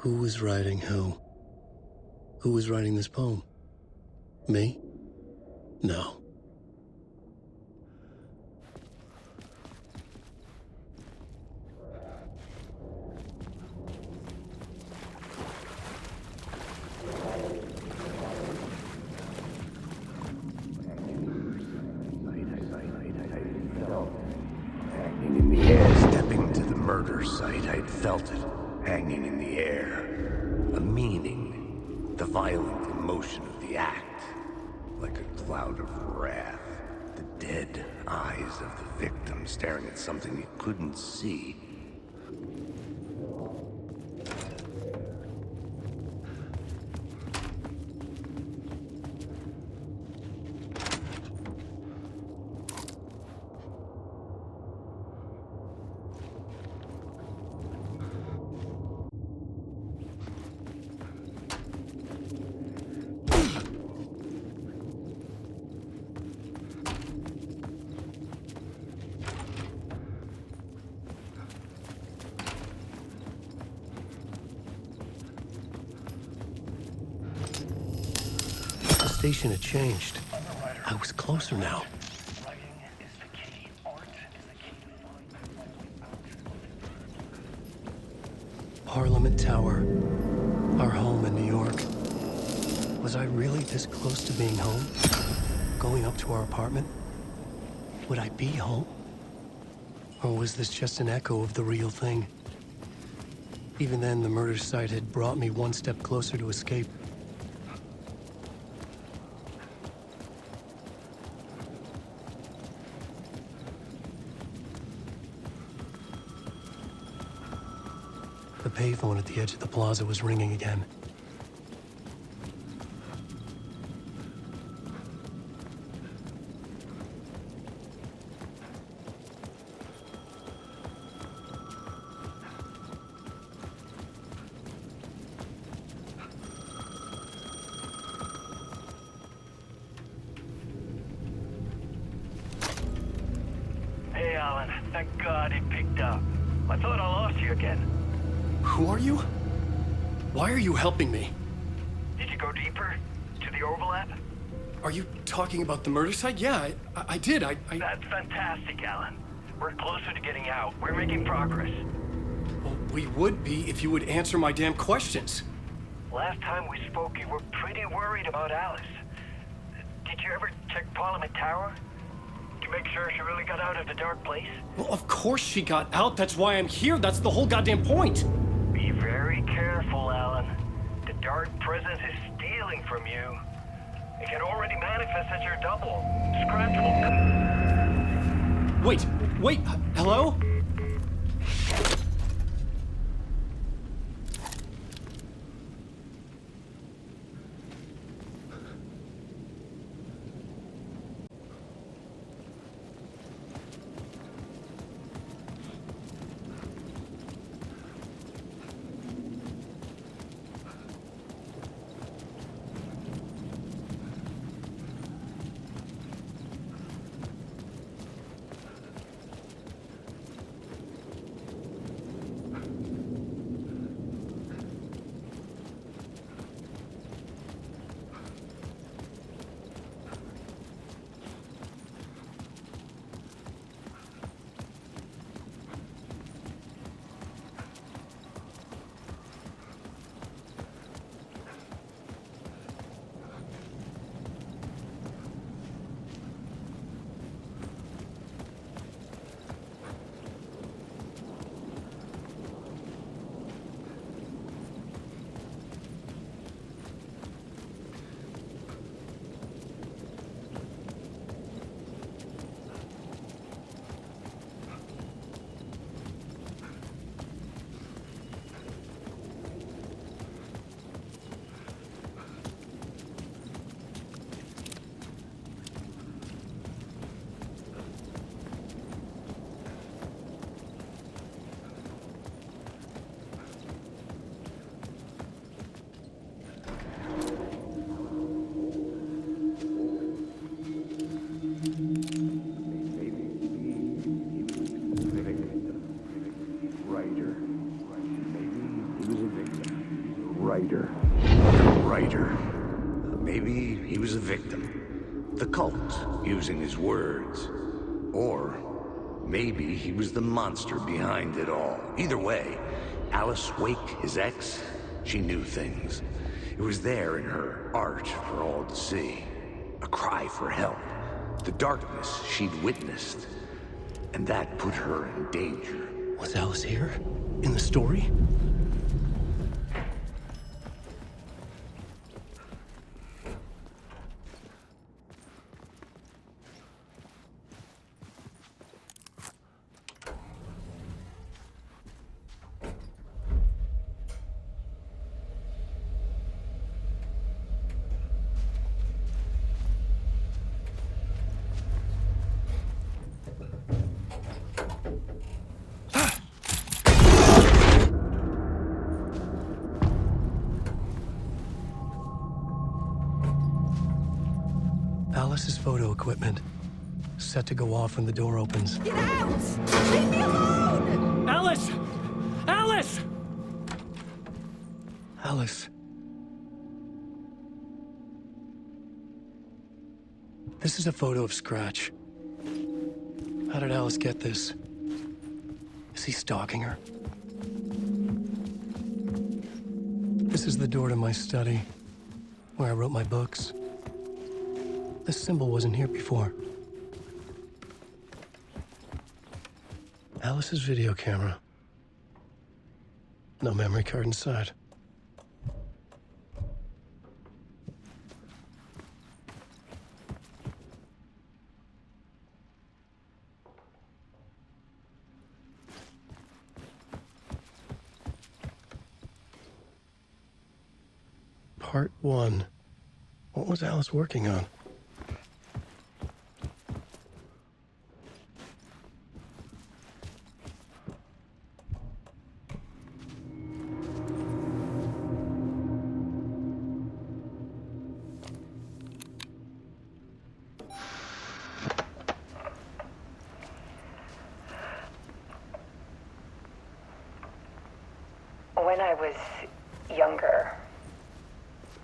Who was writing who? Who was writing this poem? Me? No. Hanging in the air, stepping to the murder site, I'd felt it, hanging in the air. A meaning, the violent emotion of the act, like a cloud of wrath. The dead eyes of the victim staring at something it couldn't see. The station had changed. I was closer now. Parliament Tower. Our home in New York. Was I really this close to being home? Going up to our apartment? Would I be home? Or was this just an echo of the real thing? Even then, the murder site had brought me one step closer to escape. The payphone at the edge of the plaza was ringing again. Hey, Alan. Thank God it picked up. I thought I lost you again. Who are you? Why are you helping me? Did you go deeper? To the overlap? Are you talking about the murder site? Yeah, I did. That's fantastic, Alan. We're closer to getting out. We're making progress. Well, we would be if you would answer my damn questions. Last time we spoke, you were pretty worried about Alice. Did you ever check Parliament Tower? To make sure she really got out of the dark place? Well, of course she got out. That's why I'm here. That's the whole goddamn point. Be very careful, Alan. The dark presence is stealing from you. It can already manifest as your double. Scratch will... Wait, hello? Writer. Maybe he was a victim. writer. The writer. Maybe he was a victim. The cult, using his words. Or maybe he was the monster behind it all. Either way, Alice Wake, his ex, she knew things. It was there in her art for all to see. A cry for help. The darkness she'd witnessed. And that put her in danger. Was Alice here? In the story? Alice's photo equipment. Set to go off when the door opens. Get out! Leave me alone! Alice! Alice! Alice. This is a photo of Scratch. How did Alice get this? Is he stalking her? This is the door to my study, where I wrote my books. This symbol wasn't here before. Alice's video camera. No memory card inside. Part 1. What was Alice working on? When I was younger,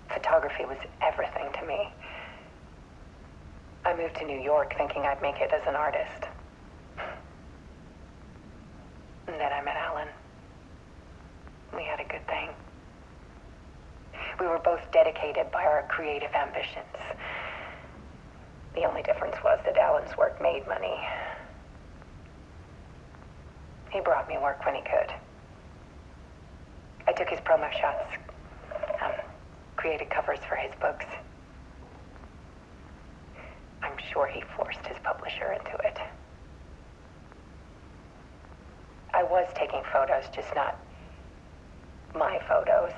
photography was everything to me. I moved to New York thinking I'd make it as an artist. And then I met Alan. We had a good thing. We were both dedicated by our creative ambitions. The only difference was that Alan's work made money. He brought me work when he could. I took his promo shots, created covers for his books. I'm sure he forced his publisher into it. I was taking photos, just not my photos.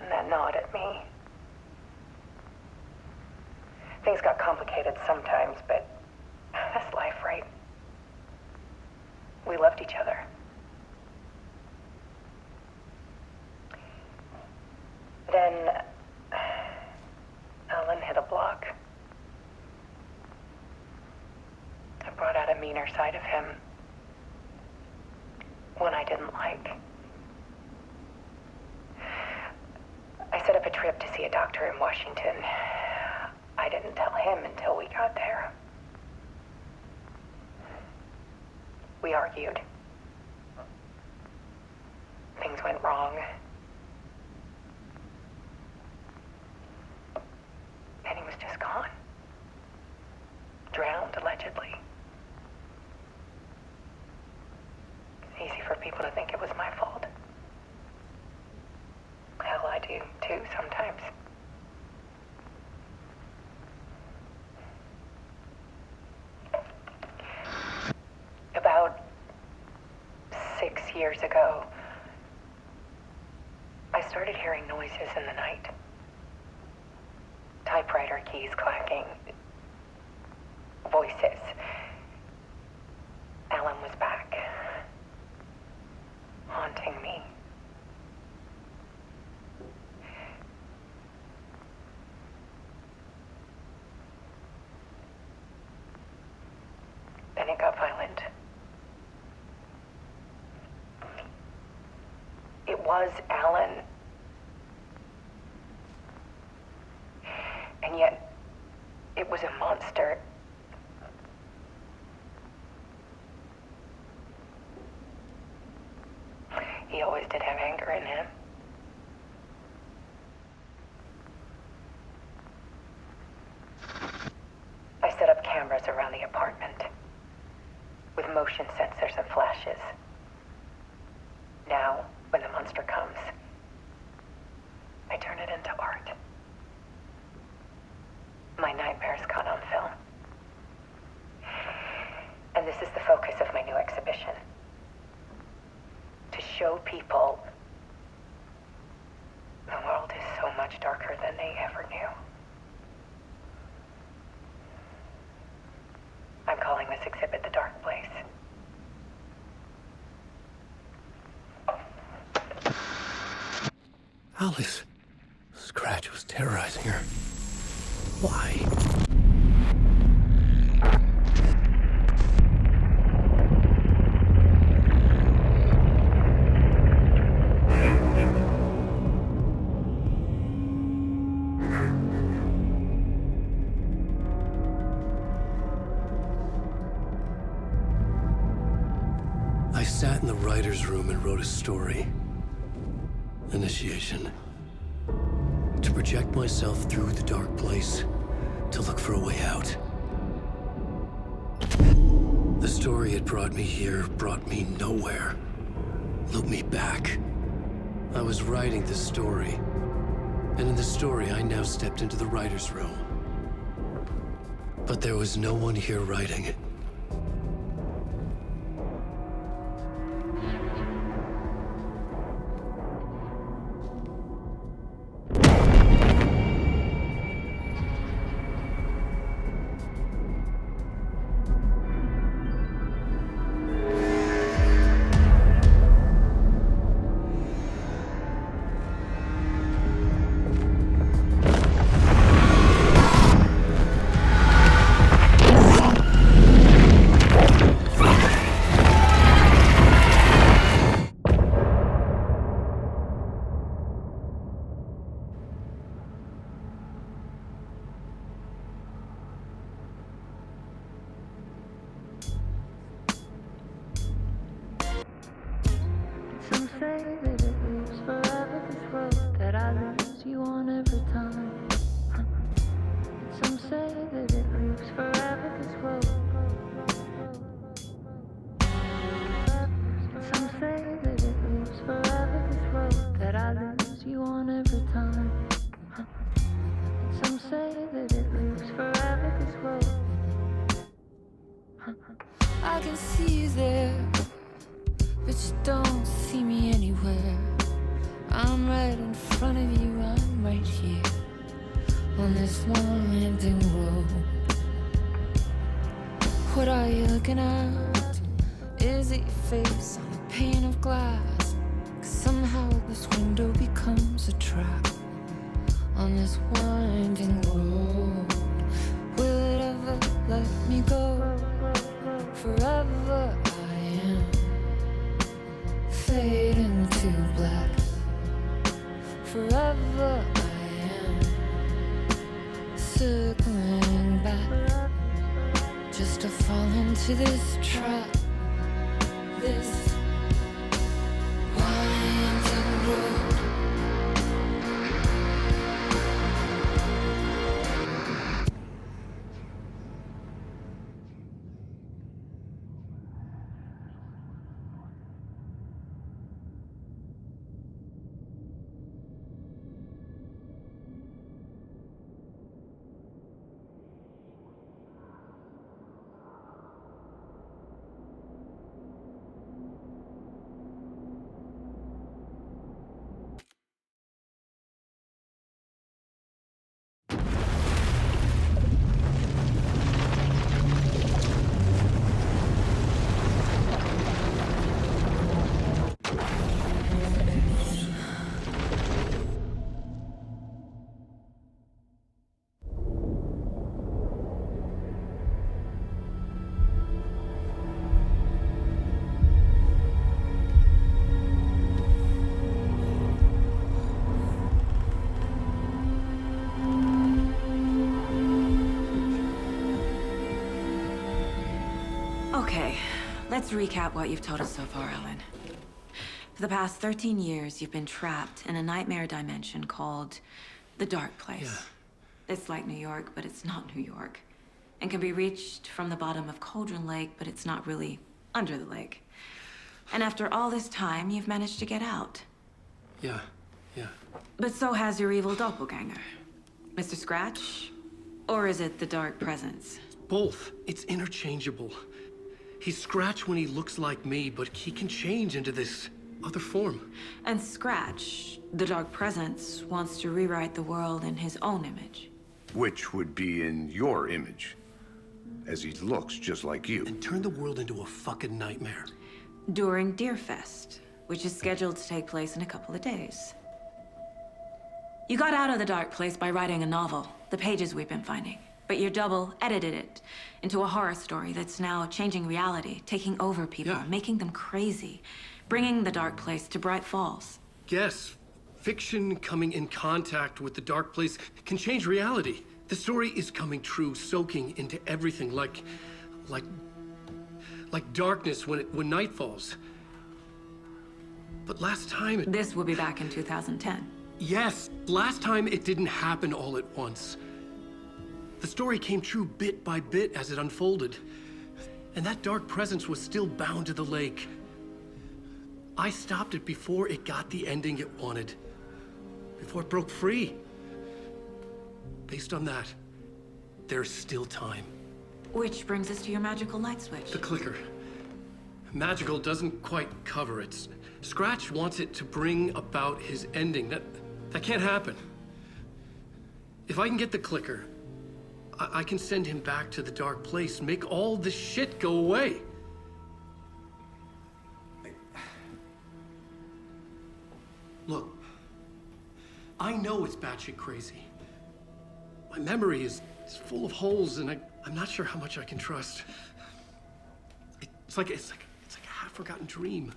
And that gnawed at me. Things got complicated sometimes, but that's life, right? We loved each other. Then Alan hit a block. I brought out a meaner side of him. One I didn't like. I set up a trip to see a doctor in Washington. I didn't tell him until we got there. We argued. Things went wrong. And he was just gone. Drowned, allegedly. It's easy for people to think it was my fault. Hell, I do, too, sometimes. About 6 years ago, I started hearing noises in the night. Typewriter keys clacking. Voices. Alan was back. Haunting me. Then it got violent. was Alan. And yet, it was a monster. He always did have anger in him. I set up cameras around the apartment with motion sensors and flashes. Now, when the monster comes, I turn it into art. My nightmares caught on film. And this is the focus of my new exhibition. To show people the world is so much darker than they ever knew. I'm calling this exhibit The Dark Place. Alice. Scratch was terrorizing her. Why? I sat in the writer's room and wrote a story. Initiation. To project myself through the dark place, to look for a way out. The story had brought me here, brought me nowhere. Looped me back. I was writing the story. And in the story, I now stepped into the writer's room. But there was no one here writing. Some say that it lives forever, this road that I lose you on every time. Some say that it lives forever, this road. Some say that it lives forever, this road that I lose you on every time. Some say that it lives forever, this road. I can see you there, but you don't see me anywhere. I'm right in front of you, I'm right here on this winding road. What are you looking at? Is it your face on a pane of glass? 'Cause somehow this window becomes a trap on this winding road. Will it ever let me go? Forever I am fading to black. Forever I am circling back, just to fall into this trap, this winding road. Let's recap what you've told us so far, Alan. For the past 13 years, you've been trapped in a nightmare dimension called the Dark Place. Yeah. It's like New York, but it's not New York. And can be reached from the bottom of Cauldron Lake, but it's not really under the lake. And after all this time, you've managed to get out. Yeah. But so has your evil doppelganger. Mr. Scratch? Or is it the Dark Presence? Both. It's interchangeable. He's Scratch when he looks like me, but he can change into this other form. And Scratch, the Dark Presence, wants to rewrite the world in his own image. Which would be in your image, as he looks just like you. And turn the world into a fucking nightmare. During Deerfest, which is scheduled to take place in a couple of days. You got out of the Dark Place by writing a novel, the pages we've been finding. But your double edited it into a horror story that's now changing reality, taking over people, Yeah. making them crazy, bringing the Dark Place to Bright Falls. Yes, fiction coming in contact with the Dark Place can change reality. The story is coming true, soaking into everything like darkness when night falls. But last time This will be back in 2010. Yes, last time it didn't happen all at once. The story came true bit by bit as it unfolded. And that dark presence was still bound to the lake. I stopped it before it got the ending it wanted. Before it broke free. Based on that, there's still time. Which brings us to your magical light switch. The clicker. Magical doesn't quite cover it. Scratch wants it to bring about his ending. That can't happen. If I can get the clicker, I can send him back to the Dark Place, make all this shit go away. Look, I know it's batshit crazy. My memory is full of holes, and I'm not sure how much I can trust. It's like a half-forgotten dream.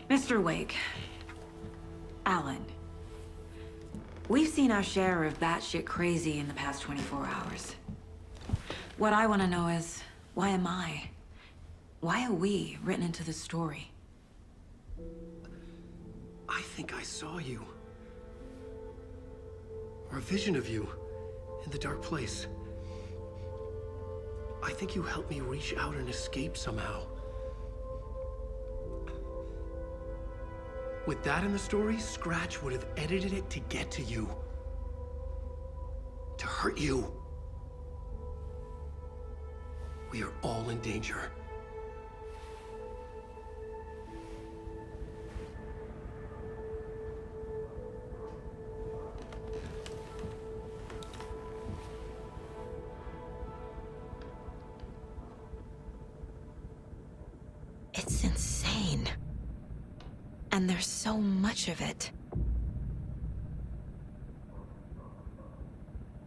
Mr. Wake. Alan. We've seen our share of batshit crazy in the past 24 hours. What I want to know is, why am I? Why are we written into the story? I think I saw you. Or a vision of you in the Dark Place. I think you helped me reach out and escape somehow. With that in the story, Scratch would have edited it to get to you. To hurt you. We are all in danger. It's insane. And there's so much of it.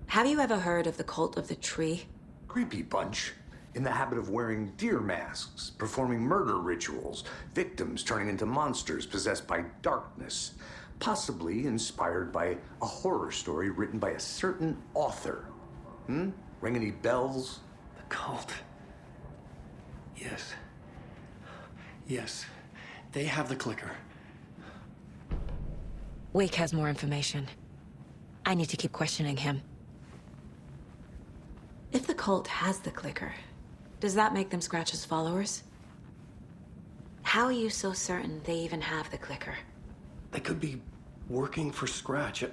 Have you ever heard of the Cult of the Tree? Creepy bunch. In the habit of wearing deer masks, performing murder rituals, victims turning into monsters possessed by darkness, possibly inspired by a horror story written by a certain author. Ring any bells? The cult. Yes. Yes. They have the clicker. Wake has more information. I need to keep questioning him. If the cult has the clicker, does that make them Scratch's followers? How are you so certain they even have the clicker? They could be working for Scratch.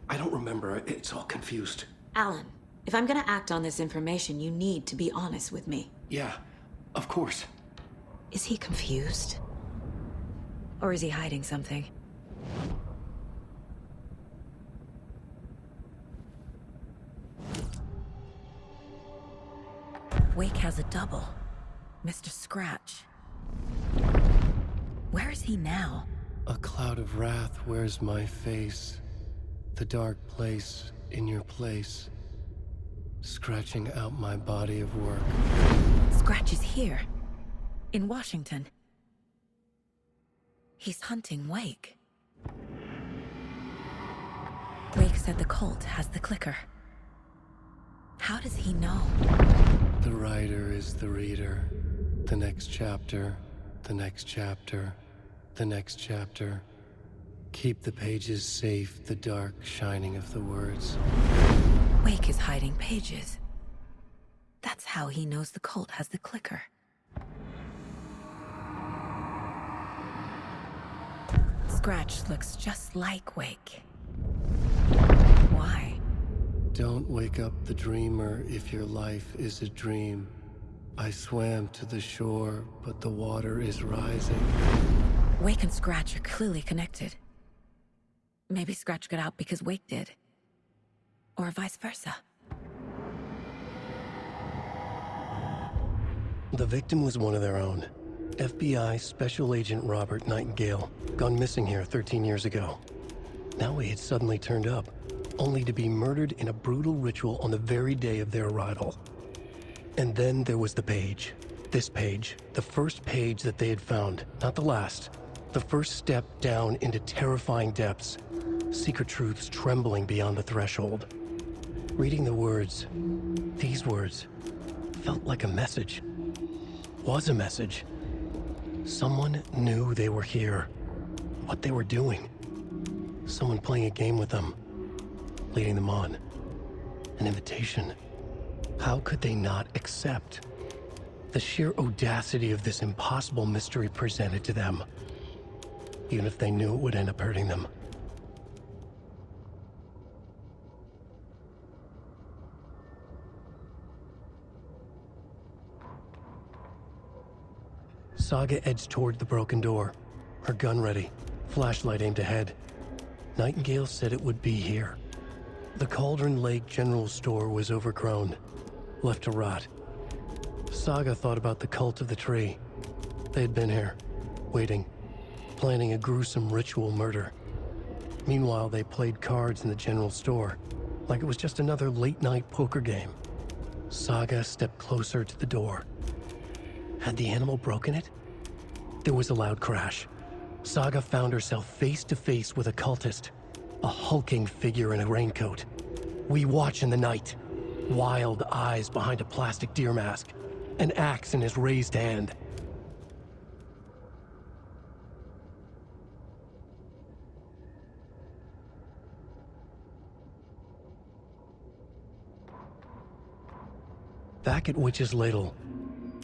I don't remember. It's all confused. Alan, if I'm gonna act on this information, you need to be honest with me. Yeah, of course. Is he confused? Or is he hiding something? Wake has a double. Mr. Scratch. Where is he now? A cloud of wrath wears my face. The dark place in your place. Scratching out my body of work. Scratch is here. In Washington. He's hunting Wake. Wake said the cult has the clicker. How does he know? The writer is the reader. The next chapter, the next chapter, the next chapter. Keep the pages safe, the dark shining of the words. Wake is hiding pages. That's how he knows the cult has the clicker. Scratch looks just like Wake. Why? Don't wake up the dreamer if your life is a dream. I swam to the shore, but the water is rising. Wake and Scratch are clearly connected. Maybe Scratch got out because Wake did. Or vice versa. The victim was one of their own. FBI Special Agent Robert Nightingale, gone missing here 13 years ago. Now he had suddenly turned up, only to be murdered in a brutal ritual on the very day of their arrival. And then there was the page. This page, the first page that they had found, not the last. The first step down into terrifying depths. Secret truths trembling beyond the threshold. Reading the words, these words, felt like a message. Was a message. Someone knew they were here. What they were doing. Someone playing a game with them. Leading them on. An invitation. How could they not accept? The sheer audacity of this impossible mystery presented to them. Even if they knew it would end up hurting them. Saga edged toward the broken door, her gun ready, flashlight aimed ahead. Nightingale said it would be here. The Cauldron Lake General Store was overgrown, left to rot. Saga thought about the cult of the tree. They had been here, waiting, planning a gruesome ritual murder. Meanwhile, they played cards in the general store, like it was just another late-night poker game. Saga stepped closer to the door. Had the animal broken it? There was a loud crash. Saga found herself face to face with a cultist, a hulking figure in a raincoat. We watch in the night. Wild eyes behind a plastic deer mask, an axe in his raised hand. Back at Witch's Ladle,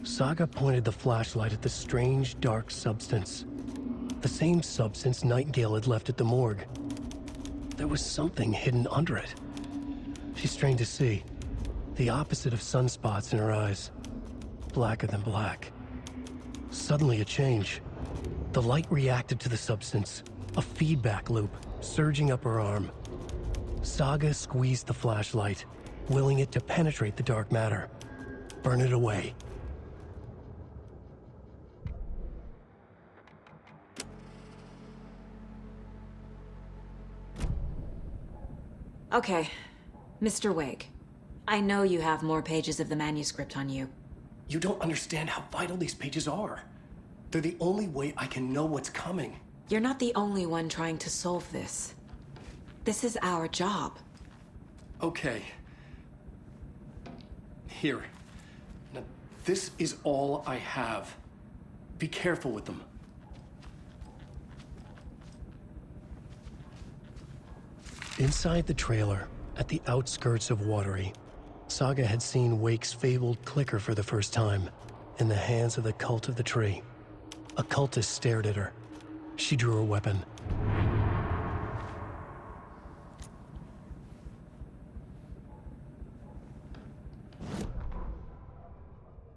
Saga pointed the flashlight at the strange, dark substance. The same substance Nightingale had left at the morgue. There was something hidden under it. She strained to see. The opposite of sunspots in her eyes. Blacker than black. Suddenly a change. The light reacted to the substance. A feedback loop, surging up her arm. Saga squeezed the flashlight, willing it to penetrate the dark matter. Burn it away. Okay, Mr. Wake. I know you have more pages of the manuscript on you. You don't understand how vital these pages are. They're the only way I can know what's coming. You're not the only one trying to solve this. This is our job. Okay. Here. Now, this is all I have. Be careful with them. Inside the trailer, at the outskirts of Watery, Saga had seen Wake's fabled clicker for the first time, in the hands of the Cult of the Tree. A cultist stared at her. She drew her weapon,